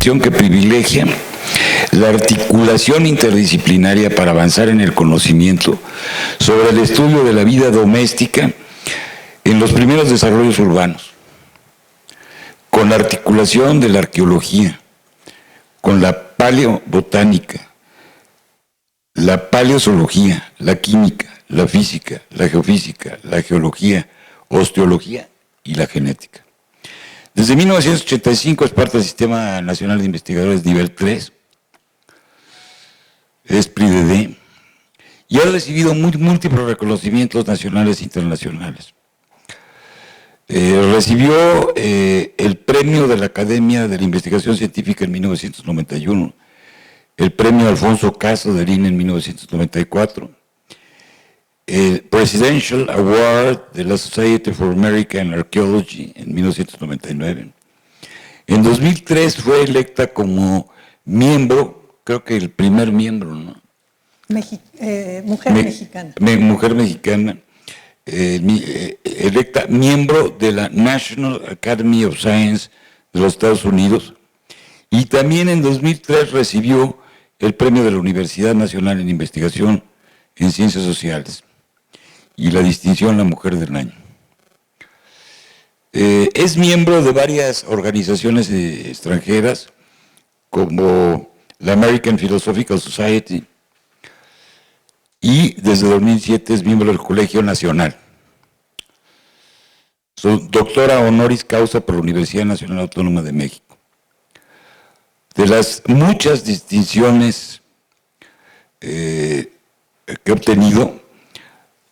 que privilegia la articulación interdisciplinaria para avanzar en el conocimiento sobre el estudio de la vida doméstica en los primeros desarrollos urbanos, con la articulación de la arqueología, con la paleobotánica, la paleozoología, la química, la física, la geofísica, la geología, osteología y la genética. Desde 1985 es parte del Sistema Nacional de Investigadores Nivel 3, es PRIDD, y ha recibido múltiples reconocimientos nacionales e internacionales. Recibió el premio de la Academia de la Investigación Científica en 1991, el premio Alfonso Caso del INE en 1994, el Presidential Award de la Society for American Archaeology en 1999. En 2003 fue electa como miembro, creo que el primer miembro, ¿no? Mujer mexicana. Mujer mexicana, electa miembro de la National Academy of Science de los Estados Unidos, y también en 2003 recibió el premio de la Universidad Nacional en Investigación en Ciencias Sociales y la distinción La Mujer del Año. Es miembro de varias organizaciones extranjeras, como la American Philosophical Society, y desde 2007 es miembro del Colegio Nacional. Doctora honoris causa por la Universidad Nacional Autónoma de México. De las muchas distinciones que ha obtenido,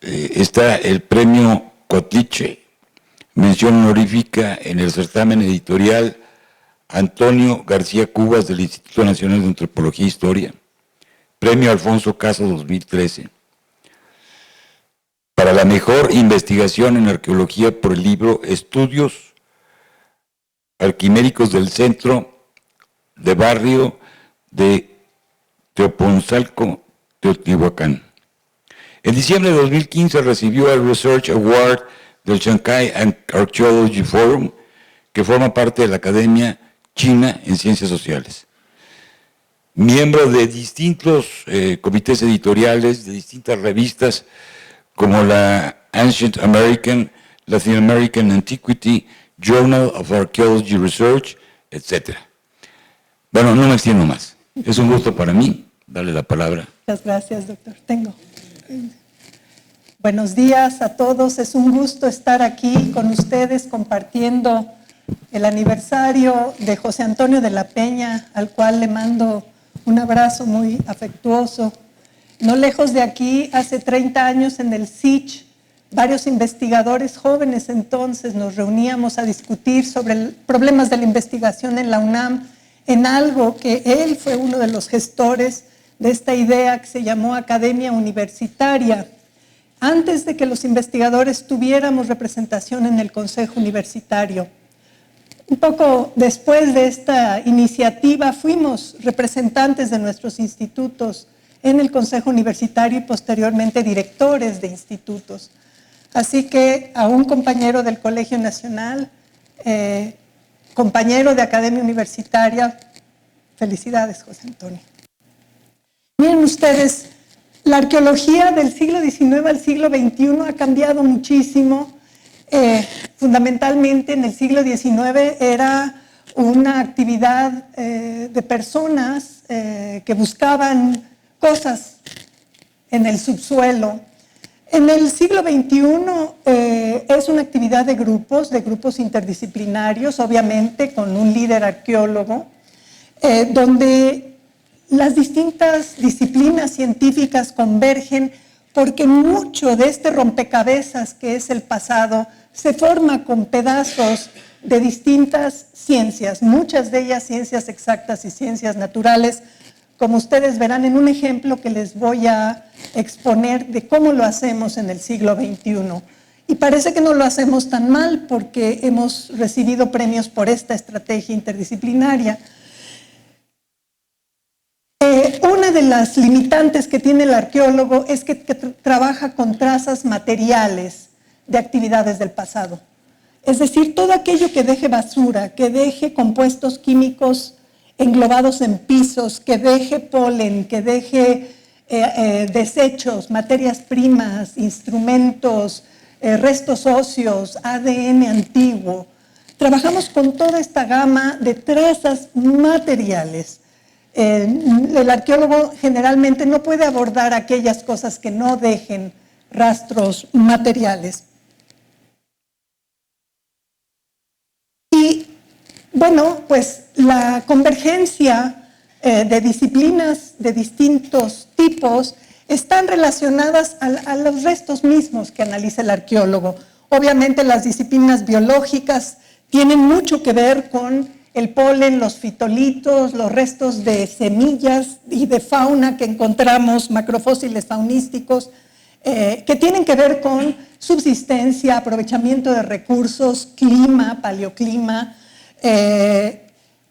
está el premio Coatliche, mención honorífica en el certamen editorial Antonio García Cubas del Instituto Nacional de Antropología e Historia, premio Alfonso Caso 2013, para la mejor investigación en arqueología por el libro Estudios Arquiméricos del Centro de Barrio de Teoponzalco, Teotihuacán. En diciembre de 2015 recibió el Research Award del Shanghai Archaeology Forum, que forma parte de la Academia China en Ciencias Sociales. Miembro de distintos comités editoriales, de distintas revistas, como la Ancient American, Latin American Antiquity, Journal of Archaeology Research, etc. Bueno, no me extiendo más. Es un gusto para mí darle la palabra. Muchas gracias, doctor. Buenos días a todos. Es un gusto estar aquí con ustedes compartiendo el aniversario de José Antonio de la Peña, al cual le mando un abrazo muy afectuoso. No lejos de aquí, hace 30 años en el SICH, varios investigadores jóvenes entonces nos reuníamos a discutir sobre problemas de la investigación en la UNAM, en algo que él fue uno de los gestores de esta idea que se llamó Academia Universitaria, antes de que los investigadores tuviéramos representación en el Consejo Universitario. Un poco después de esta iniciativa fuimos representantes de nuestros institutos en el Consejo Universitario y posteriormente directores de institutos. Así que a un compañero del Colegio Nacional, compañero de Academia Universitaria, felicidades, José Antonio. Miren ustedes, la arqueología del siglo XIX al siglo XXI ha cambiado muchísimo. Fundamentalmente en el siglo XIX era una actividad de personas que buscaban cosas en el subsuelo. En el siglo XXI es una actividad de grupos interdisciplinarios, obviamente con un líder arqueólogo, donde las distintas disciplinas científicas convergen porque mucho de este rompecabezas que es el pasado se forma con pedazos de distintas ciencias, muchas de ellas ciencias exactas y ciencias naturales, como ustedes verán en un ejemplo que les voy a exponer de cómo lo hacemos en el siglo XXI. Y parece que no lo hacemos tan mal porque hemos recibido premios por esta estrategia interdisciplinaria. Una de las limitantes que tiene el arqueólogo es que trabaja con trazas materiales de actividades del pasado. Es decir, todo aquello que deje basura, que deje compuestos químicos englobados en pisos, que deje polen, que deje desechos, materias primas, instrumentos, restos óseos, ADN antiguo. Trabajamos con toda esta gama de trazas materiales. El arqueólogo generalmente no puede abordar aquellas cosas que no dejen rastros materiales. Y bueno, pues la convergencia de disciplinas de distintos tipos están relacionadas a los restos mismos que analiza el arqueólogo. Obviamente las disciplinas biológicas tienen mucho que ver con el polen, los fitolitos, los restos de semillas y de fauna que encontramos, macrofósiles faunísticos, que tienen que ver con subsistencia, aprovechamiento de recursos, clima, paleoclima,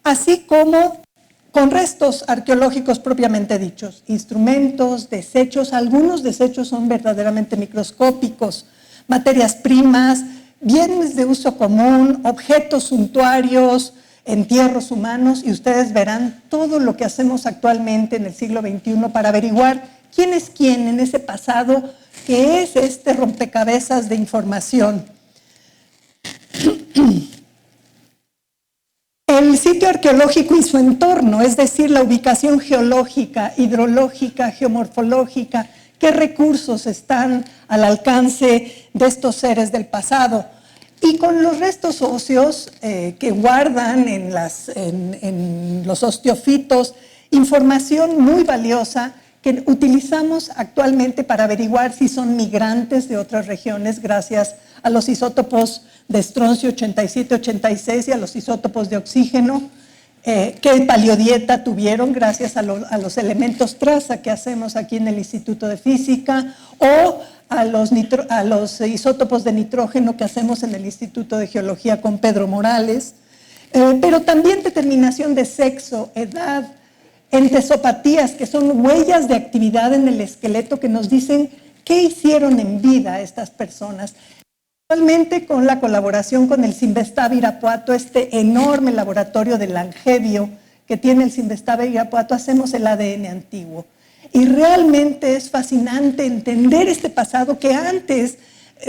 así como con restos arqueológicos propiamente dichos, instrumentos, desechos. Algunos desechos son verdaderamente microscópicos, materias primas, bienes de uso común, objetos suntuarios, entierros humanos, y ustedes verán todo lo que hacemos actualmente en el siglo XXI para averiguar quién es quién en ese pasado que es este rompecabezas de información. El sitio arqueológico y su entorno, es decir, la ubicación geológica, hidrológica, geomorfológica, qué recursos están al alcance de estos seres del pasado. Y con los restos óseos que guardan en los osteofitos, información muy valiosa que utilizamos actualmente para averiguar si son migrantes de otras regiones gracias a los isótopos de estroncio 87-86 y a los isótopos de oxígeno, qué paleodieta tuvieron gracias a los elementos traza que hacemos aquí en el Instituto de Física, o a los isótopos de nitrógeno que hacemos en el Instituto de Geología con Pedro Morales, pero también determinación de sexo, edad, entesopatías, que son huellas de actividad en el esqueleto que nos dicen qué hicieron en vida estas personas. Actualmente, con la colaboración con el Cinvestav Irapuato, este enorme laboratorio de Langevio que tiene el Cinvestav Irapuato, hacemos el ADN antiguo. Y realmente es fascinante entender este pasado que antes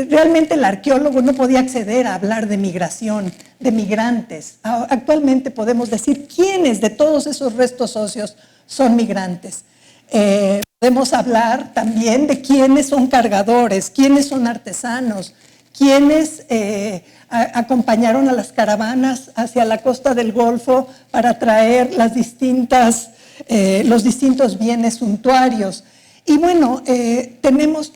realmente el arqueólogo no podía acceder a hablar de migración, de migrantes. Actualmente podemos decir quiénes de todos esos restos óseos son migrantes. Podemos hablar también de quiénes son cargadores, quiénes son artesanos, quiénes acompañaron a las caravanas hacia la costa del Golfo para traer los distintos bienes suntuarios. Y bueno, tenemos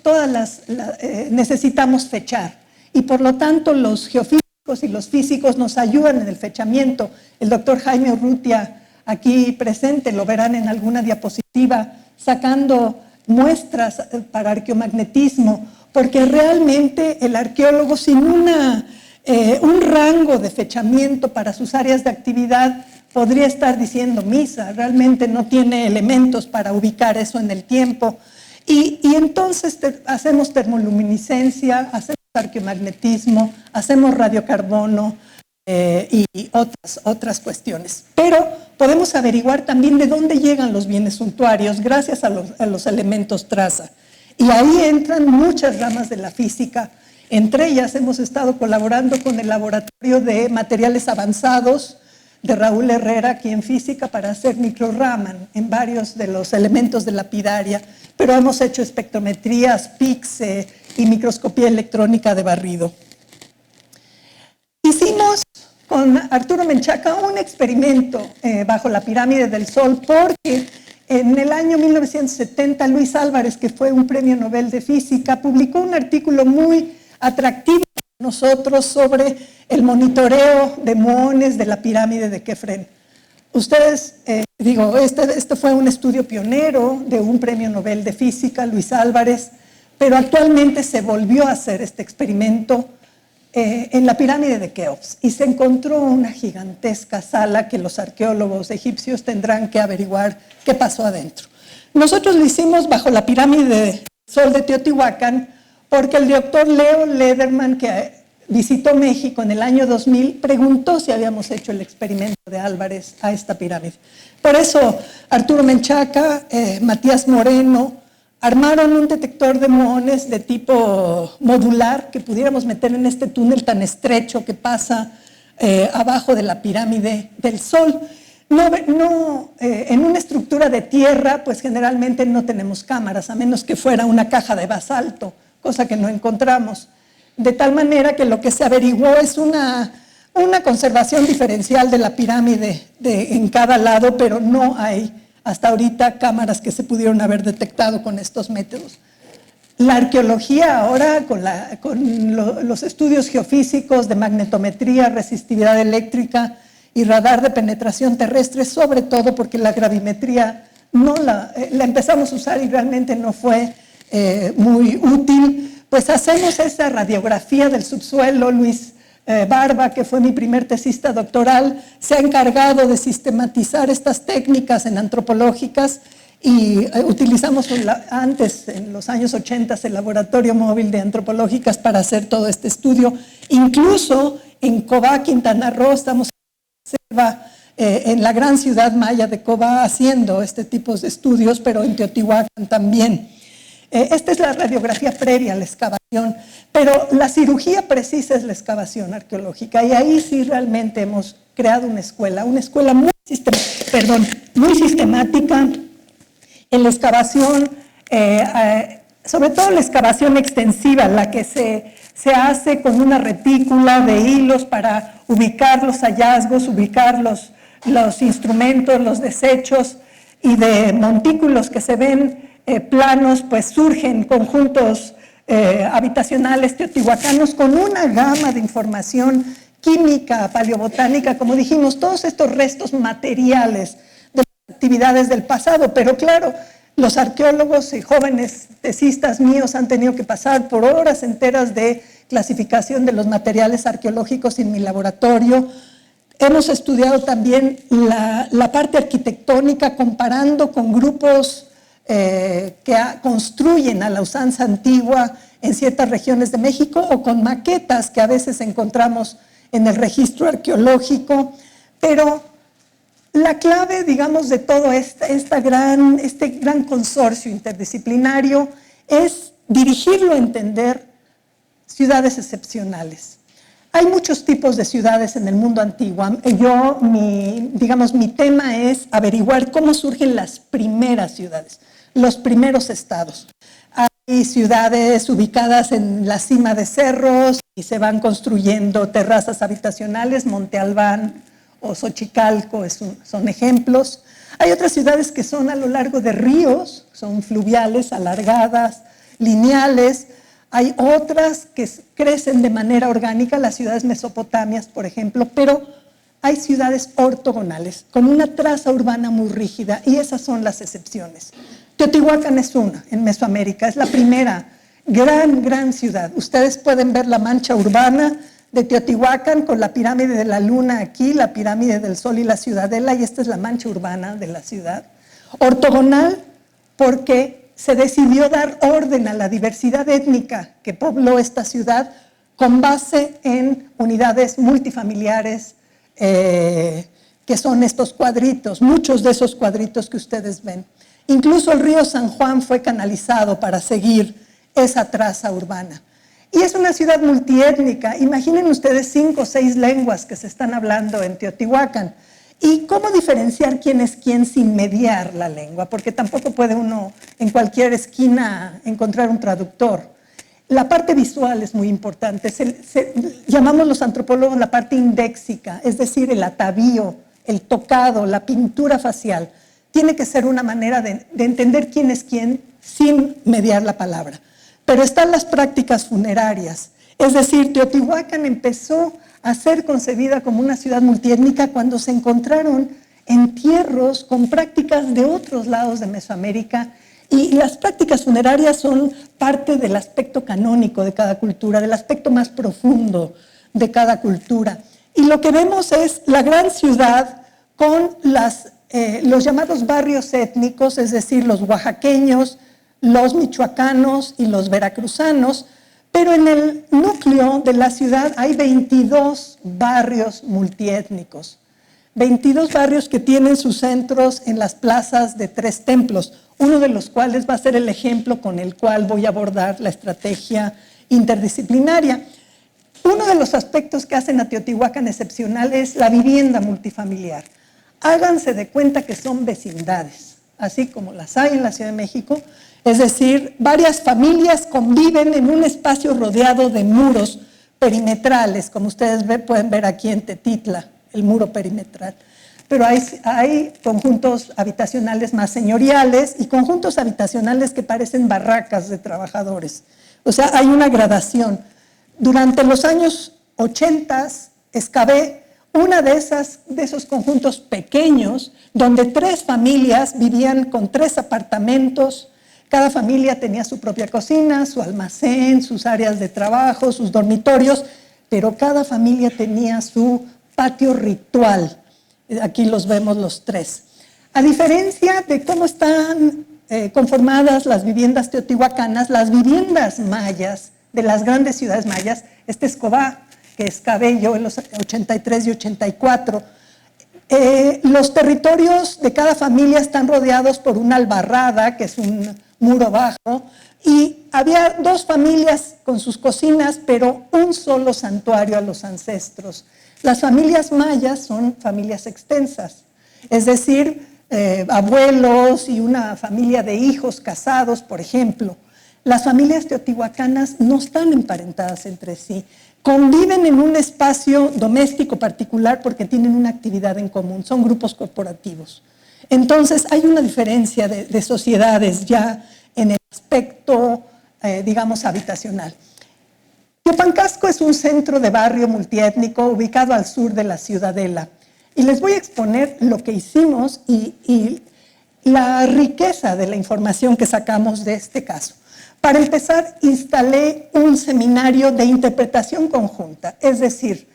necesitamos fechar, y por lo tanto los geofísicos y los físicos nos ayudan en el fechamiento. El doctor Jaime Urrutia, aquí presente, lo verán en alguna diapositiva, sacando muestras para arqueomagnetismo, porque realmente el arqueólogo sin un rango de fechamiento para sus áreas de actividad podría estar diciendo misa, realmente no tiene elementos para ubicar eso en el tiempo. Y entonces hacemos termoluminiscencia, hacemos arqueomagnetismo, hacemos radiocarbono y otras cuestiones. Pero podemos averiguar también de dónde llegan los bienes suntuarios gracias a los elementos traza. Y ahí entran muchas ramas de la física. Entre ellas hemos estado colaborando con el Laboratorio de Materiales Avanzados de Raúl Herrera aquí en física para hacer microraman en varios de los elementos de lapidaria, pero hemos hecho espectrometrías, PIX y microscopía electrónica de barrido. Hicimos con Arturo Menchaca un experimento bajo la pirámide del Sol, porque en el año 1970 Luis Álvarez, que fue un premio Nobel de Física, publicó un artículo muy atractivo para nosotros sobre el monitoreo de muones de la pirámide de Kefren. Ustedes, este fue un estudio pionero de un premio Nobel de Física, Luis Álvarez, pero actualmente se volvió a hacer este experimento en la pirámide de Keops, y se encontró una gigantesca sala que los arqueólogos egipcios tendrán que averiguar qué pasó adentro. Nosotros lo hicimos bajo la pirámide del Sol de Teotihuacán, porque el doctor Leo Lederman, que visitó México en el año 2000, preguntó si habíamos hecho el experimento de Álvarez a esta pirámide. Por eso Arturo Menchaca, Matías Moreno, armaron un detector de muones de tipo modular que pudiéramos meter en este túnel tan estrecho que pasa abajo de la pirámide del Sol. En una estructura de tierra, pues generalmente no tenemos cámaras, a menos que fuera una caja de basalto, cosa que no encontramos. De tal manera que lo que se averiguó es una conservación diferencial de la pirámide en cada lado, pero no hay hasta ahorita cámaras que se pudieron haber detectado con estos métodos. La arqueología ahora, con los estudios geofísicos de magnetometría, resistividad eléctrica y radar de penetración terrestre, sobre todo porque la gravimetría no la empezamos a usar y realmente no fue muy útil, pues hacemos esa radiografía del subsuelo. Luis Barba, que fue mi primer tesista doctoral, se ha encargado de sistematizar estas técnicas en antropológicas y utilizamos antes, en los años 80, el laboratorio móvil de antropológicas para hacer todo este estudio. Incluso en Cobá, Quintana Roo, estamos en la gran ciudad maya de Cobá haciendo este tipo de estudios, pero en Teotihuacán también. Esta es la radiografía previa a la excavación, pero la cirugía precisa es la excavación arqueológica, y ahí sí realmente hemos creado una escuela muy sistemática en la excavación, sobre todo la excavación extensiva, la que se hace con una retícula de hilos para ubicar los hallazgos, ubicar los instrumentos, los desechos, y de montículos que se ven planos, pues surgen conjuntos habitacionales teotihuacanos con una gama de información química, paleobotánica, como dijimos, todos estos restos materiales de las actividades del pasado. Pero claro, los arqueólogos y jóvenes tesistas míos han tenido que pasar por horas enteras de clasificación de los materiales arqueológicos en mi laboratorio. Hemos estudiado también la parte arquitectónica, comparando con grupos que construyen a la usanza antigua en ciertas regiones de México, o con maquetas que a veces encontramos en el registro arqueológico. Pero la clave, digamos, de todo este gran consorcio interdisciplinario es dirigirlo a entender ciudades excepcionales. Hay muchos tipos de ciudades en el mundo antiguo. Mi tema es averiguar cómo surgen las primeras ciudades, los primeros estados. Hay ciudades ubicadas en la cima de cerros y se van construyendo terrazas habitacionales. Monte Albán o Xochicalco son ejemplos. Hay otras ciudades que son a lo largo de ríos, son fluviales, alargadas, lineales. Hay otras que crecen de manera orgánica, las ciudades mesopotamias, por ejemplo, pero hay ciudades ortogonales, con una traza urbana muy rígida, y esas son las excepciones. Teotihuacán es una, en Mesoamérica, es la primera gran ciudad. Ustedes pueden ver la mancha urbana de Teotihuacán con la pirámide de la luna aquí, la pirámide del sol y la ciudadela, y esta es la mancha urbana de la ciudad. Ortogonal porque se decidió dar orden a la diversidad étnica que pobló esta ciudad con base en unidades multifamiliares, que son estos cuadritos, muchos de esos cuadritos que ustedes ven. Incluso el río San Juan fue canalizado para seguir esa traza urbana. Y es una ciudad multiétnica. Imaginen ustedes 5 o 6 lenguas que se están hablando en Teotihuacán. ¿Y cómo diferenciar quién es quién sin mediar la lengua? Porque tampoco puede uno en cualquier esquina encontrar un traductor. La parte visual es muy importante. Llamamos los antropólogos la parte indéxica, es decir, el atavío, el tocado, la pintura facial. Tiene que ser una manera de entender quién es quién sin mediar la palabra. Pero están las prácticas funerarias. Es decir, Teotihuacán empezó a ser concebida como una ciudad multiétnica cuando se encontraron entierros con prácticas de otros lados de Mesoamérica, y las prácticas funerarias son parte del aspecto canónico de cada cultura, del aspecto más profundo de cada cultura. Y lo que vemos es la gran ciudad con los llamados barrios étnicos, es decir, los oaxaqueños, los michoacanos y los veracruzanos, Pero en el núcleo de la ciudad hay 22 barrios multiétnicos, 22 barrios que tienen sus centros en las plazas de 3 templos, uno de los cuales va a ser el ejemplo con el cual voy a abordar la estrategia interdisciplinaria. Uno de los aspectos que hacen a Teotihuacán excepcional es la vivienda multifamiliar. Háganse de cuenta que son vecindades, así como las hay en la Ciudad de México, es decir, varias familias conviven en un espacio rodeado de muros perimetrales, como ustedes pueden ver aquí en Tetitla, el muro perimetral. Pero hay conjuntos habitacionales más señoriales y conjuntos habitacionales que parecen barracas de trabajadores. O sea, hay una gradación. Durante los años 80 excavé una de esos conjuntos pequeños, donde 3 familias vivían con 3 apartamentos. Cada familia tenía su propia cocina, su almacén, sus áreas de trabajo, sus dormitorios, pero cada familia tenía su patio ritual. Aquí los vemos los 3. A diferencia de cómo están conformadas las viviendas teotihuacanas, las viviendas mayas de las grandes ciudades mayas, Escobá, que excavé yo en los 83 y 84, los territorios de cada familia están rodeados por una albarrada, que es un muro bajo, y había 2 familias con sus cocinas, pero un solo santuario a los ancestros. Las familias mayas son familias extensas, es decir, abuelos y una familia de hijos casados, por ejemplo. Las familias teotihuacanas no están emparentadas entre sí, conviven en un espacio doméstico particular porque tienen una actividad en común, son grupos corporativos. Entonces hay una diferencia de sociedades ya en el aspecto, digamos, habitacional. Teopancasco es un centro de barrio multiétnico ubicado al sur de la Ciudadela. Y les voy a exponer lo que hicimos y la riqueza de la información que sacamos de este caso. Para empezar, instalé un seminario de interpretación conjunta, es decir,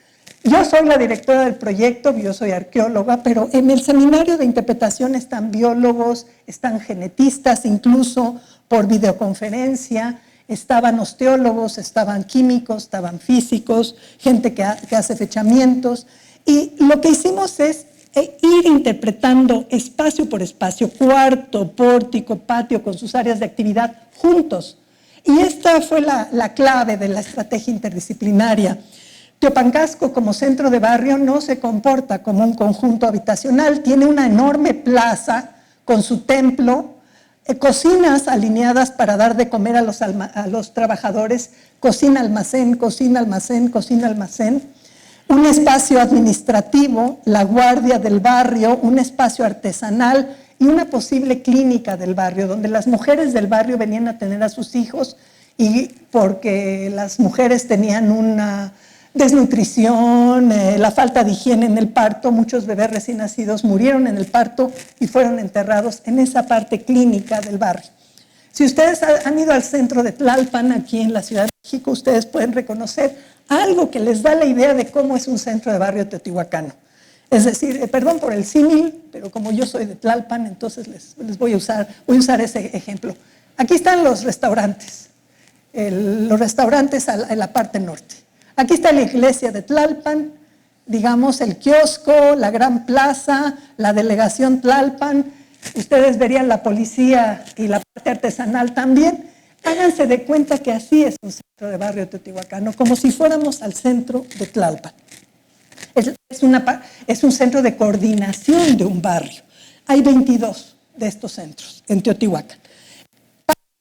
yo soy la directora del proyecto, yo soy arqueóloga, pero en el seminario de interpretación están biólogos, están genetistas, incluso por videoconferencia, estaban osteólogos, estaban químicos, estaban físicos, gente que hace fechamientos. Y lo que hicimos es ir interpretando espacio por espacio, cuarto, pórtico, patio, con sus áreas de actividad juntos. Y esta fue la clave de la estrategia interdisciplinaria. Teopancasco, como centro de barrio, no se comporta como un conjunto habitacional, tiene una enorme plaza con su templo, cocinas alineadas para dar de comer a los trabajadores, cocina, almacén, cocina, almacén, cocina, almacén, un espacio administrativo, la guardia del barrio, un espacio artesanal y una posible clínica del barrio, donde las mujeres del barrio venían a tener a sus hijos y porque las mujeres tenían una desnutrición, la falta de higiene en el parto, muchos bebés recién nacidos murieron en el parto y fueron enterrados en esa parte clínica del barrio. Si ustedes han ido al centro de Tlalpan, aquí en la Ciudad de México, ustedes pueden reconocer algo que les da la idea de cómo es un centro de barrio teotihuacano. Es decir, perdón por el símil, pero como yo soy de Tlalpan, entonces les voy a usar ese ejemplo. Aquí están los restaurantes en la parte norte. Aquí está la iglesia de Tlalpan, digamos el kiosco, la gran plaza, la delegación Tlalpan. Ustedes verían la policía y la parte artesanal también. Háganse de cuenta que así es un centro de barrio teotihuacano, como si fuéramos al centro de Tlalpan. Es un centro de coordinación de un barrio. Hay 22 de estos centros en Teotihuacán.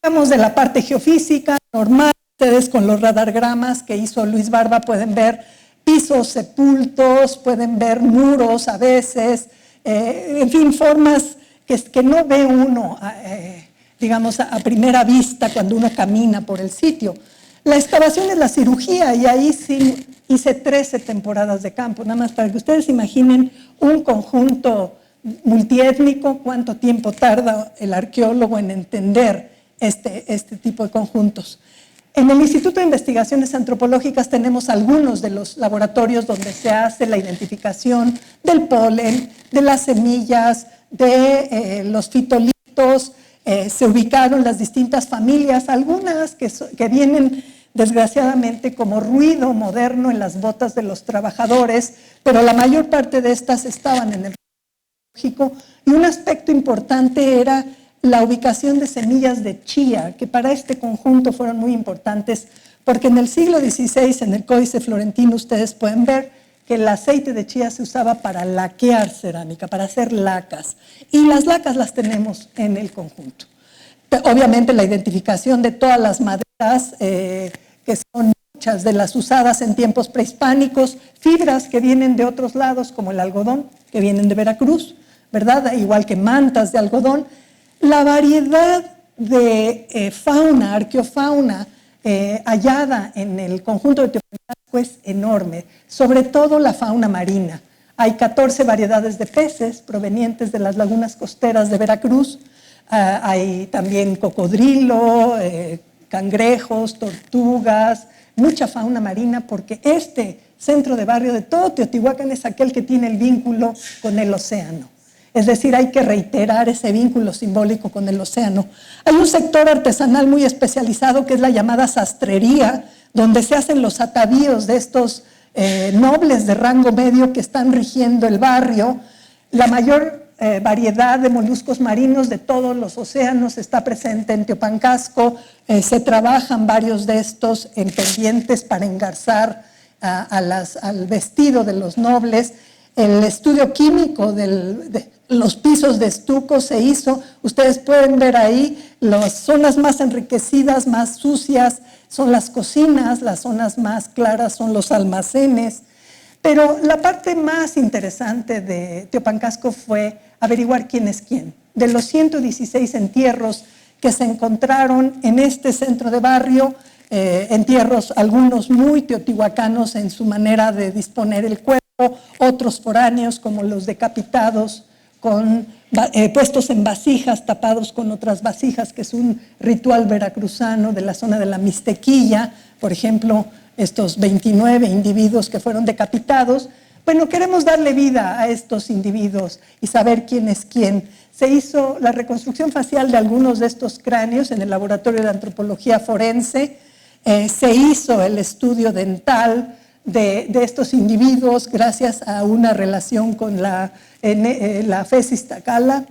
Hablamos de la parte geofísica normal. Ustedes con los radargramas que hizo Luis Barba pueden ver pisos sepultos, pueden ver muros a veces, en fin, formas que no ve uno, digamos, a primera vista cuando uno camina por el sitio. La excavación es la cirugía y ahí sí hice 13 temporadas de campo, nada más para que ustedes imaginen un conjunto multiétnico, cuánto tiempo tarda el arqueólogo en entender este tipo de conjuntos. En el Instituto de Investigaciones Antropológicas tenemos algunos de los laboratorios donde se hace la identificación del polen, de las semillas, de los fitolitos. Se ubicaron las distintas familias, algunas que vienen desgraciadamente como ruido moderno en las botas de los trabajadores, pero la mayor parte de estas estaban en el México, y un aspecto importante era la ubicación de semillas de chía, que para este conjunto fueron muy importantes, porque en el siglo XVI, en el Códice Florentino, ustedes pueden ver que el aceite de chía se usaba para laquear cerámica, para hacer lacas, y las lacas las tenemos en el conjunto. Obviamente la identificación de todas las maderas, que son muchas de las usadas en tiempos prehispánicos, fibras que vienen de otros lados, como el algodón, que vienen de Veracruz, ¿verdad? Igual que mantas de algodón. La variedad de fauna, arqueofauna, hallada en el conjunto de Teopanzalco es enorme, sobre todo la fauna marina. Hay 14 variedades de peces provenientes de las lagunas costeras de Veracruz. Hay también cocodrilo, cangrejos, tortugas, mucha fauna marina, porque este centro de barrio de todo Teotihuacán es aquel que tiene el vínculo con el océano. Es decir, hay que reiterar ese vínculo simbólico con el océano. Hay un sector artesanal muy especializado que es la llamada sastrería, donde se hacen los atavíos de estos nobles de rango medio que están rigiendo el barrio. La mayor variedad de moluscos marinos de todos los océanos está presente en Teopancasco. Se trabajan varios de estos en pendientes para engarzar al vestido de los nobles. El estudio químico de los pisos de estuco se hizo. Ustedes pueden ver ahí las zonas más enriquecidas, más sucias son las cocinas, las zonas más claras son los almacenes. Pero la parte más interesante de Teopancasco fue averiguar quién es quién. De los 116 entierros que se encontraron en este centro de barrio, entierros algunos muy teotihuacanos en su manera de disponer el cuerpo, otros foráneos como los decapitados, puestos en vasijas, tapados con otras vasijas, que es un ritual veracruzano de la zona de la Mixtequilla, por ejemplo, estos 29 individuos que fueron decapitados. Bueno, queremos darle vida a estos individuos y saber quién es quién. Se hizo la reconstrucción facial de algunos de estos cráneos en el Laboratorio de Antropología Forense, se hizo el estudio dental de estos individuos gracias a una relación con la FES Iztacala.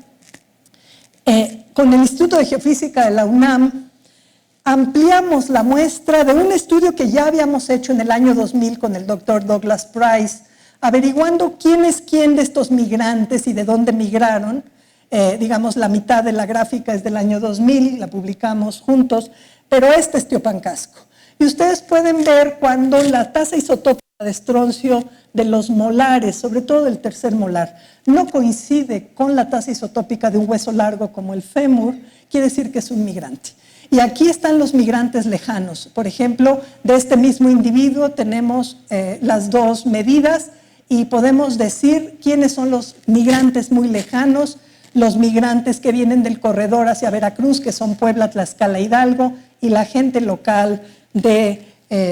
Con el Instituto de Geofísica de la UNAM ampliamos la muestra de un estudio que ya habíamos hecho en el año 2000 con el doctor Douglas Price, averiguando quién es quién de estos migrantes y de dónde migraron. Digamos, la mitad de la gráfica es del año 2000, la publicamos juntos, pero este es Teopancasco. Y ustedes pueden ver cuando la tasa isotópica de estroncio de los molares, sobre todo del tercer molar, no coincide con la tasa isotópica de un hueso largo como el fémur, quiere decir que es un migrante. Y aquí están los migrantes lejanos. Por ejemplo, de este mismo individuo tenemos las dos medidas y podemos decir quiénes son los migrantes muy lejanos, los migrantes que vienen del corredor hacia Veracruz, que son Puebla, Tlaxcala, Hidalgo, y la gente local de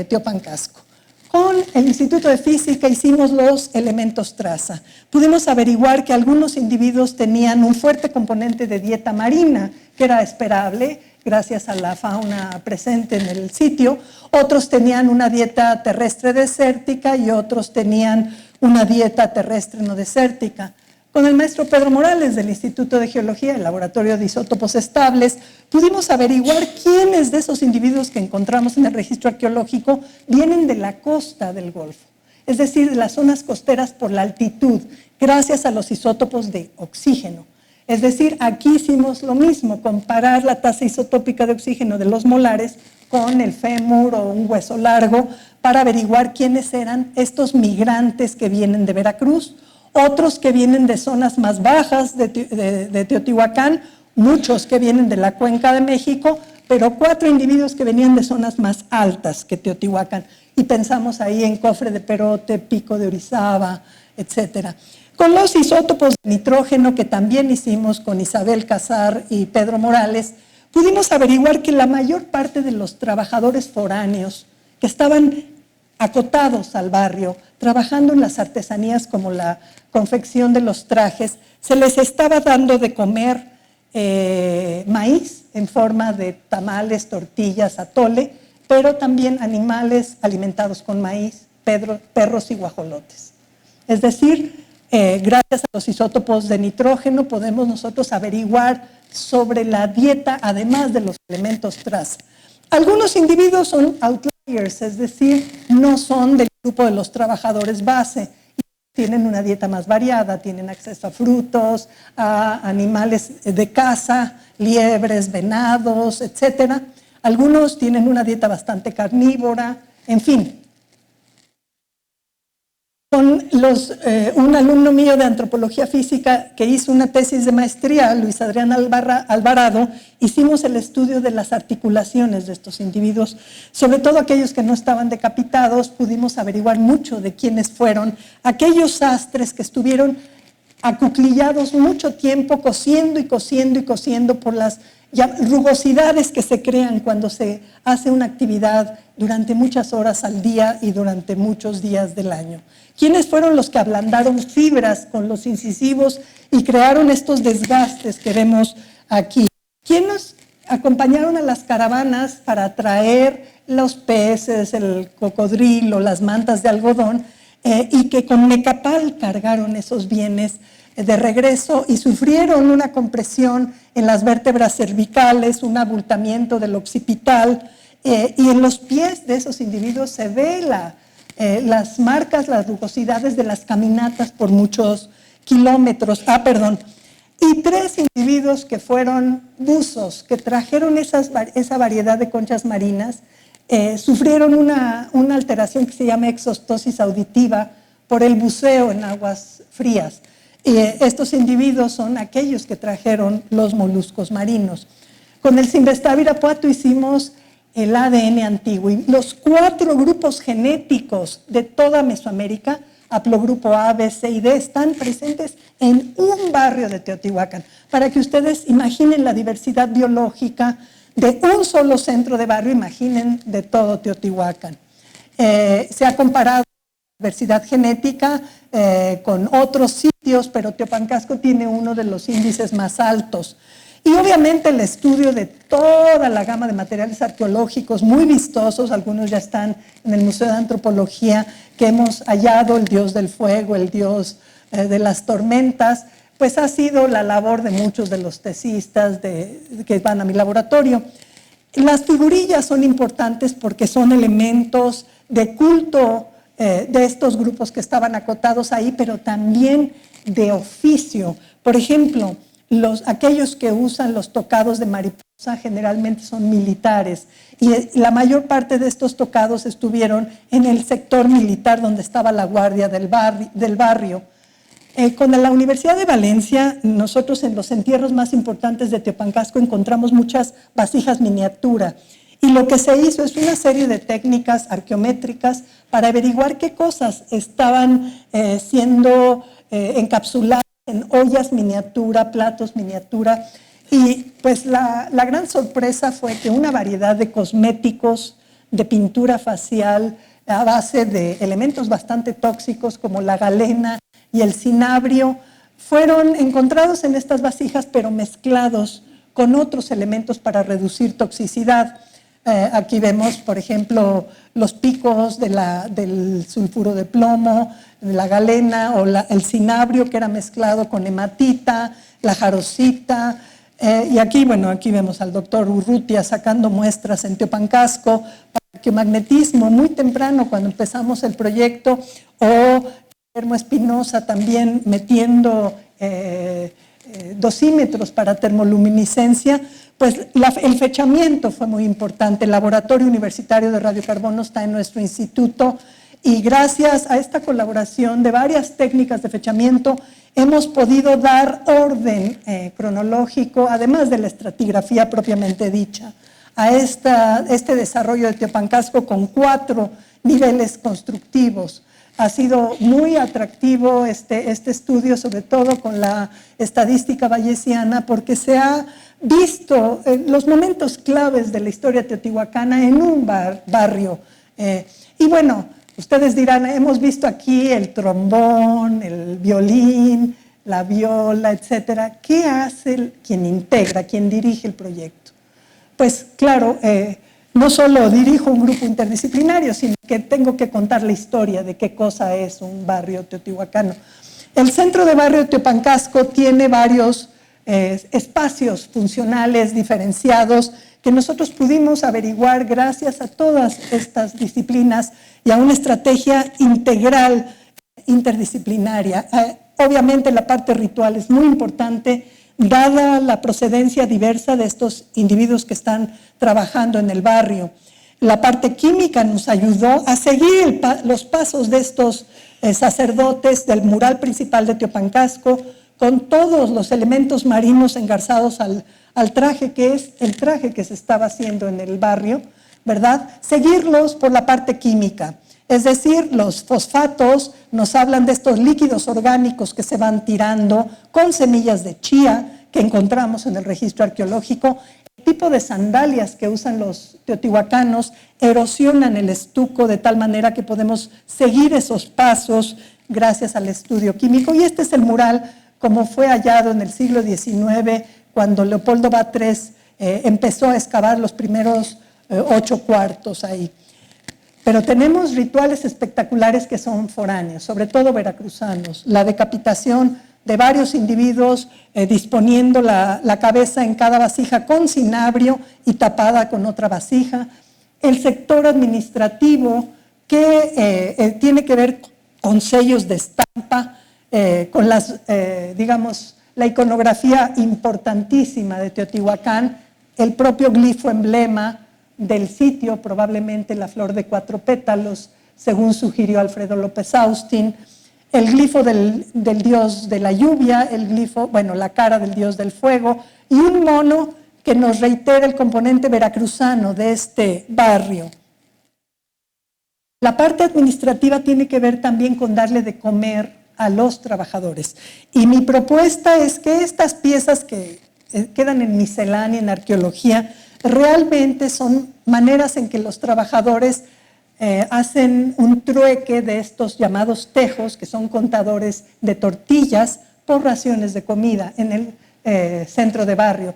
Teopancasco. Con el Instituto de Física hicimos los elementos traza. Pudimos averiguar que algunos individuos tenían un fuerte componente de dieta marina, que era esperable gracias a la fauna presente en el sitio. Otros tenían una dieta terrestre desértica y otros tenían una dieta terrestre no desértica. Con el maestro Pedro Morales del Instituto de Geología, el Laboratorio de Isótopos Estables, pudimos averiguar quiénes de esos individuos que encontramos en el registro arqueológico vienen de la costa del Golfo, es decir, de las zonas costeras por la altitud, gracias a los isótopos de oxígeno. Es decir, aquí hicimos lo mismo, comparar la tasa isotópica de oxígeno de los molares con el fémur o un hueso largo para averiguar quiénes eran estos migrantes que vienen de Veracruz, otros que vienen de zonas más bajas de Teotihuacán, muchos que vienen de la Cuenca de México, pero 4 individuos que venían de zonas más altas que Teotihuacán. Y pensamos ahí en Cofre de Perote, Pico de Orizaba, etc. Con los isótopos de nitrógeno que también hicimos con Isabel Casar y Pedro Morales, pudimos averiguar que la mayor parte de los trabajadores foráneos que estaban acotados al barrio, trabajando en las artesanías como la confección de los trajes, se les estaba dando de comer maíz en forma de tamales, tortillas, atole, pero también animales alimentados con maíz, perros y guajolotes. Es decir, gracias a los isótopos de nitrógeno podemos nosotros averiguar sobre la dieta, además de los elementos traza. Algunos individuos son outliers, es decir, no son del grupo de los trabajadores base. Tienen una dieta más variada, tienen acceso a frutos, a animales de caza, liebres, venados, etc. Algunos tienen una dieta bastante carnívora, en fin. Con un alumno mío de antropología física que hizo una tesis de maestría, Luis Adrián Alvarado, hicimos el estudio de las articulaciones de estos individuos, sobre todo aquellos que no estaban decapitados. Pudimos averiguar mucho de quiénes fueron aquellos sastres que estuvieron acuclillados mucho tiempo, cosiendo y cosiendo y cosiendo por las rugosidades que se crean cuando se hace una actividad durante muchas horas al día y durante muchos días del año. ¿Quiénes fueron los que ablandaron fibras con los incisivos y crearon estos desgastes que vemos aquí? ¿Quiénes acompañaron a las caravanas para traer los peces, el cocodrilo, las mantas de algodón y que con mecapal cargaron esos bienes de regreso y sufrieron una compresión en las vértebras cervicales, un abultamiento del occipital, y en los pies de esos individuos se ve las marcas, las rugosidades de las caminatas por muchos kilómetros. Y 3 individuos que fueron buzos, que trajeron esa variedad de conchas marinas, sufrieron una alteración que se llama exostosis auditiva por el buceo en aguas frías. Estos individuos son aquellos que trajeron los moluscos marinos. Con el Sinvestá Irapuato hicimos el ADN antiguo y los 4 grupos genéticos de toda Mesoamérica, haplogrupo A, B, C y D, están presentes en un barrio de Teotihuacán, para que ustedes imaginen la diversidad biológica de un solo centro de barrio, imaginen de todo Teotihuacán. Se ha comparado la diversidad genética con otros sitios, pero Teopancasco tiene uno de los índices más altos. Y obviamente el estudio de toda la gama de materiales arqueológicos muy vistosos, algunos ya están en el Museo de Antropología, que hemos hallado, el dios del fuego, el dios de las tormentas, pues ha sido la labor de muchos de los tesistas que van a mi laboratorio. Las figurillas son importantes porque son elementos de culto de estos grupos que estaban acotados ahí, pero también de oficio. Por ejemplo, aquellos que usan los tocados de mariposa generalmente son militares y la mayor parte de estos tocados estuvieron en el sector militar donde estaba la guardia del barrio. Con la Universidad de Valencia, nosotros en los entierros más importantes de Teopancasco encontramos muchas vasijas miniatura. Y lo que se hizo es una serie de técnicas arqueométricas para averiguar qué cosas estaban siendo encapsuladas en ollas miniatura, platos miniatura. Y pues la gran sorpresa fue que una variedad de cosméticos, de pintura facial a base de elementos bastante tóxicos como la galena y el cinabrio fueron encontrados en estas vasijas, pero mezclados con otros elementos para reducir toxicidad. Aquí vemos, por ejemplo, los picos del sulfuro de plomo, la galena o el cinabrio que era mezclado con hematita, la jarosita. Y aquí vemos al doctor Urrutia sacando muestras en Teopancasco para arqueomagnetismo muy temprano cuando empezamos el proyecto, o Guillermo Espinosa también metiendo dosímetros para termoluminiscencia. Pues el fechamiento fue muy importante. El Laboratorio Universitario de Radiocarbono está en nuestro instituto y gracias a esta colaboración de varias técnicas de fechamiento hemos podido dar orden cronológico, además de la estratigrafía propiamente dicha, a este desarrollo de Teopancasco con 4 niveles constructivos. Ha sido muy atractivo este estudio, sobre todo con la estadística bayesiana, porque se ha visto los momentos claves de la historia teotihuacana en un barrio. Y bueno, ustedes dirán, hemos visto aquí el trombón, el violín, la viola, etcétera. ¿Qué hace quien integra, quien dirige el proyecto? Pues claro, no solo dirijo un grupo interdisciplinario, sino que tengo que contar la historia de qué cosa es un barrio teotihuacano. El centro de barrio de Teopancasco tiene varios espacios funcionales diferenciados que nosotros pudimos averiguar gracias a todas estas disciplinas y a una estrategia integral interdisciplinaria. Obviamente la parte ritual es muy importante, dada la procedencia diversa de estos individuos que están trabajando en el barrio. La parte química nos ayudó a seguir los pasos de estos sacerdotes del mural principal de Teopancasco, con todos los elementos marinos engarzados al traje, que es el traje que se estaba haciendo en el barrio, ¿verdad? Seguirlos por la parte química. Es decir, los fosfatos nos hablan de estos líquidos orgánicos que se van tirando con semillas de chía que encontramos en el registro arqueológico. El tipo de sandalias que usan los teotihuacanos erosionan el estuco de tal manera que podemos seguir esos pasos gracias al estudio químico. Y este es el mural como fue hallado en el siglo XIX cuando Leopoldo Batres empezó a excavar los primeros 8 cuartos ahí. Pero tenemos rituales espectaculares que son foráneos, sobre todo veracruzanos. La decapitación de varios individuos disponiendo la cabeza en cada vasija con cinabrio y tapada con otra vasija. El sector administrativo que tiene que ver con sellos de estampa, con digamos, la iconografía importantísima de Teotihuacán, el propio glifo emblema del sitio, probablemente la flor de 4 pétalos, según sugirió Alfredo López Austin, el glifo del dios de la lluvia, el glifo, bueno, la cara del dios del fuego, y un mono que nos reitera el componente veracruzano de este barrio. La parte administrativa tiene que ver también con darle de comer a los trabajadores. Y mi propuesta es que estas piezas que quedan en miscelánea, en arqueología, realmente son maneras en que los trabajadores hacen un trueque de estos llamados tejos, que son contadores de tortillas, por raciones de comida en el centro de barrio.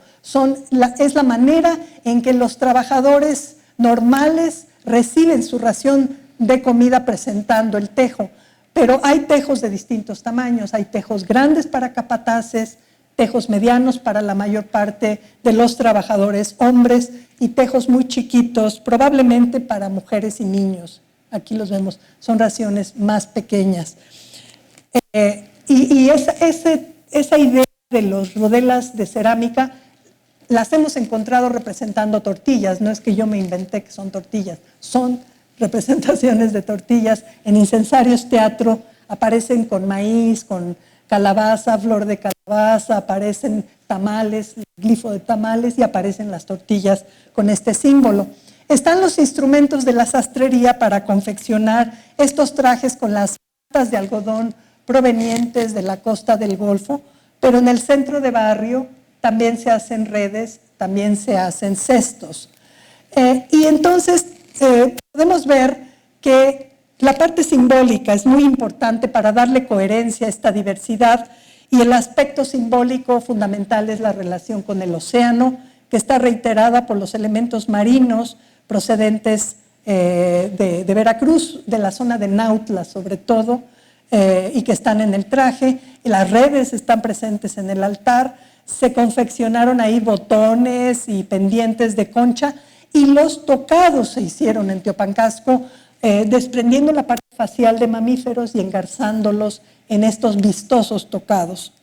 Es la manera en que los trabajadores normales reciben su ración de comida presentando el tejo. Pero hay tejos de distintos tamaños, hay tejos grandes para capataces, tejos medianos para la mayor parte de los trabajadores hombres y tejos muy chiquitos, probablemente para mujeres y niños. Aquí los vemos, son raciones más pequeñas. Esa idea de los rodelas de cerámica las hemos encontrado representando tortillas, no es que yo me inventé que son tortillas, son representaciones de tortillas. En incensarios teatro aparecen con maíz, con calabaza, flor de calabaza, aparecen tamales, glifo de tamales y aparecen las tortillas con este símbolo. Están los instrumentos de la sastrería para confeccionar estos trajes con las mantas de algodón provenientes de la costa del Golfo, pero en el centro de barrio también se hacen redes, también se hacen cestos. Y entonces podemos ver que la parte simbólica es muy importante para darle coherencia a esta diversidad y el aspecto simbólico fundamental es la relación con el océano, que está reiterada por los elementos marinos procedentes de Veracruz, de la zona de Nautla sobre todo, y que están en el traje. Las redes están presentes en el altar, se confeccionaron ahí botones y pendientes de concha y los tocados se hicieron en Teopancasco, desprendiendo la parte facial de mamíferos y engarzándolos en estos vistosos tocados.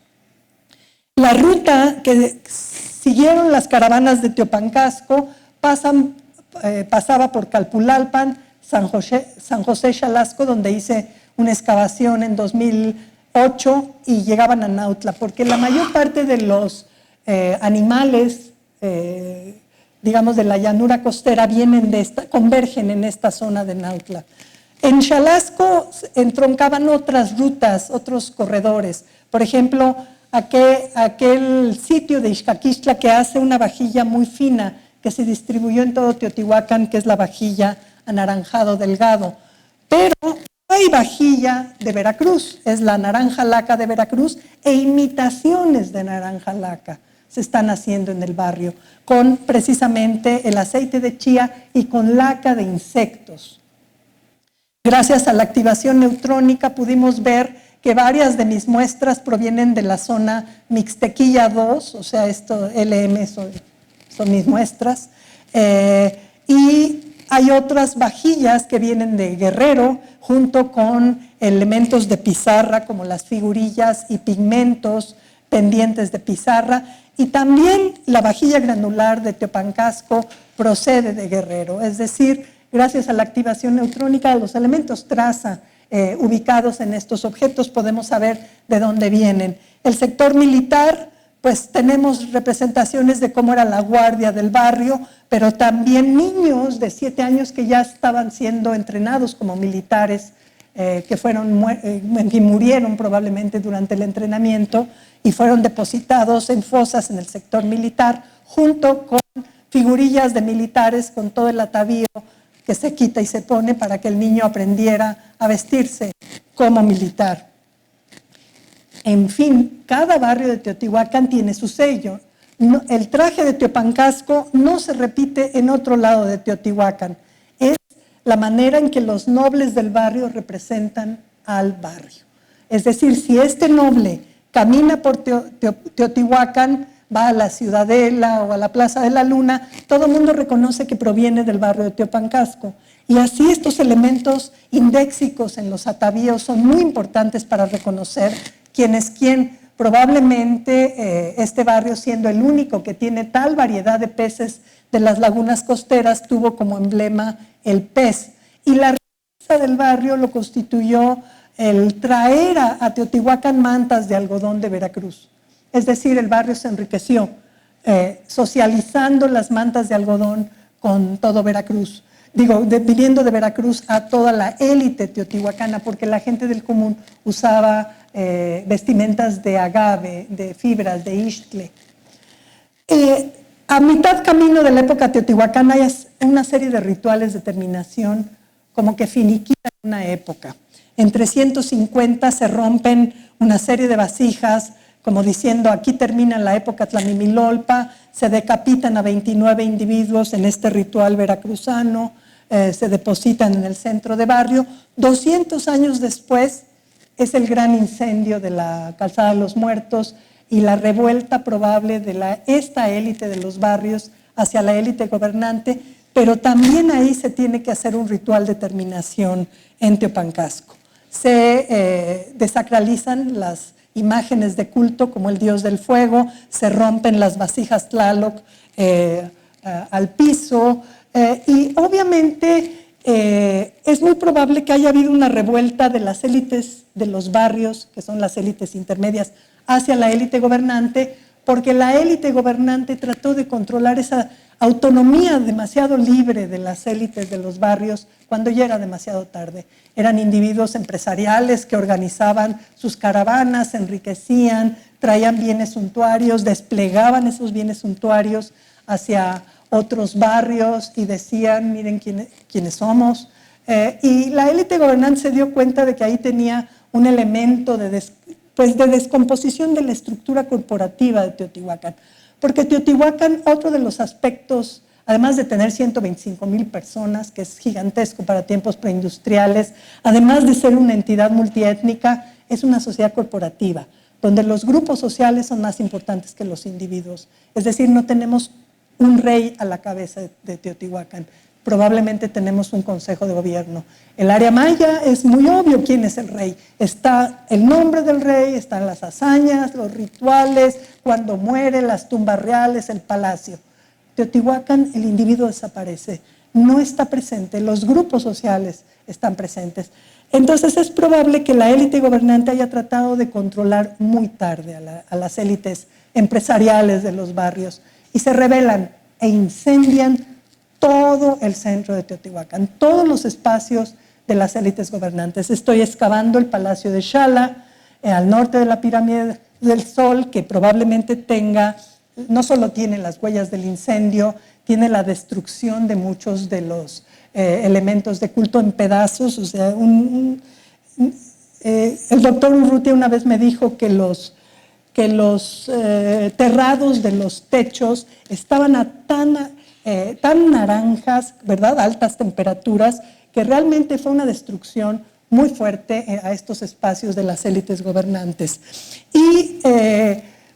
La ruta que siguieron las caravanas de Teopancasco pasaba por Calpulalpan, San José Xalasco, donde hice una excavación en 2008 y llegaban a Nautla, porque la mayor parte de los animales, digamos de la llanura costera, convergen en esta zona de Nautla. En Xalasco entroncaban otras rutas, otros corredores. Por ejemplo, aquel sitio de Ixcaquistla que hace una vajilla muy fina que se distribuyó en todo Teotihuacán, que es la vajilla anaranjado delgado. Pero hay vajilla de Veracruz, es la naranja laca de Veracruz e imitaciones de naranja laca. se están haciendo en el barrio, con precisamente el aceite de chía y con laca de insectos. Gracias a la activación neutrónica pudimos ver que varias de mis muestras provienen de la zona Mixtequilla 2, o sea, esto LM son mis muestras, y hay otras vajillas que vienen de Guerrero, junto con elementos de pizarra como las figurillas y pigmentos pendientes de pizarra, y también la vajilla granular de Teopancasco procede de Guerrero, es decir, gracias a la activación neutrónica de los elementos traza ubicados en estos objetos podemos saber de dónde vienen. El sector militar, pues tenemos representaciones de cómo era la guardia del barrio, pero también niños de 7 años que ya estaban siendo entrenados como militares, que murieron probablemente durante el entrenamiento y fueron depositados en fosas en el sector militar, junto con figurillas de militares con todo el atavío que se quita y se pone para que el niño aprendiera a vestirse como militar. En fin, cada barrio de Teotihuacán tiene su sello. El traje de Teopancasco no se repite en otro lado de Teotihuacán. Es la manera en que los nobles del barrio representan al barrio. Es decir, si este noble camina por Teotihuacán, va a la Ciudadela o a la Plaza de la Luna, todo el mundo reconoce que proviene del barrio de Teopancasco. Y así estos elementos indéxicos en los atavíos son muy importantes para reconocer quién es quién. Probablemente este barrio, siendo el único que tiene tal variedad de peces de las lagunas costeras, tuvo como emblema el pez. Y la riqueza del barrio lo constituyó el traer a Teotihuacán mantas de algodón de Veracruz. Es decir, el barrio se enriqueció socializando las mantas de algodón con todo Veracruz. Viniendo de Veracruz a toda la élite teotihuacana, porque la gente del común usaba vestimentas de agave, de fibras, de ixtle. A mitad camino de la época teotihuacana hay una serie de rituales de terminación como que finiquitan una época. En 350 se rompen una serie de vasijas, como diciendo, aquí termina la época Tlamimilolpa, se decapitan a 29 individuos en este ritual veracruzano, se depositan en el centro de barrio. 200 años después es el gran incendio de la Calzada de los Muertos y la revuelta probable de esta élite de los barrios hacia la élite gobernante, pero también ahí se tiene que hacer un ritual de terminación en Teopancasco. Se desacralizan las imágenes de culto como el dios del fuego, se rompen las vasijas Tlaloc al piso y obviamente es muy probable que haya habido una revuelta de las élites de los barrios, que son las élites intermedias, hacia la élite gobernante, porque la élite gobernante trató de controlar esa autonomía demasiado libre de las élites de los barrios cuando ya era demasiado tarde. Eran individuos empresariales que organizaban sus caravanas, se enriquecían, traían bienes suntuarios, desplegaban esos bienes suntuarios hacia otros barrios y decían, miren quiénes somos. Y la élite gobernante se dio cuenta de que ahí tenía un elemento de descomposición de la estructura corporativa de Teotihuacán. Porque Teotihuacán, otro de los aspectos, además de tener 125,000 personas, que es gigantesco para tiempos preindustriales, además de ser una entidad multiétnica, es una sociedad corporativa, donde los grupos sociales son más importantes que los individuos. Es decir, no tenemos un rey a la cabeza de Teotihuacán, probablemente tenemos un consejo de gobierno. El área maya es muy obvio quién es el rey. Está el nombre del rey, están las hazañas, los rituales, cuando muere, las tumbas reales, el palacio. Teotihuacán, el individuo desaparece, no está presente, los grupos sociales están presentes. Entonces es probable que la élite gobernante haya tratado de controlar muy tarde a las élites empresariales de los barrios y se rebelan e incendian todo el centro de Teotihuacán, todos los espacios de las élites gobernantes. Estoy excavando el Palacio de Xala, al norte de la Pirámide del Sol, que probablemente no solo tiene las huellas del incendio, tiene la destrucción de muchos de los elementos de culto en pedazos. O sea, el doctor Urrutia una vez me dijo que que los terrados de los techos estaban tan naranjas, ¿verdad?, a altas temperaturas, que realmente fue una destrucción muy fuerte a estos espacios de las élites gobernantes. Y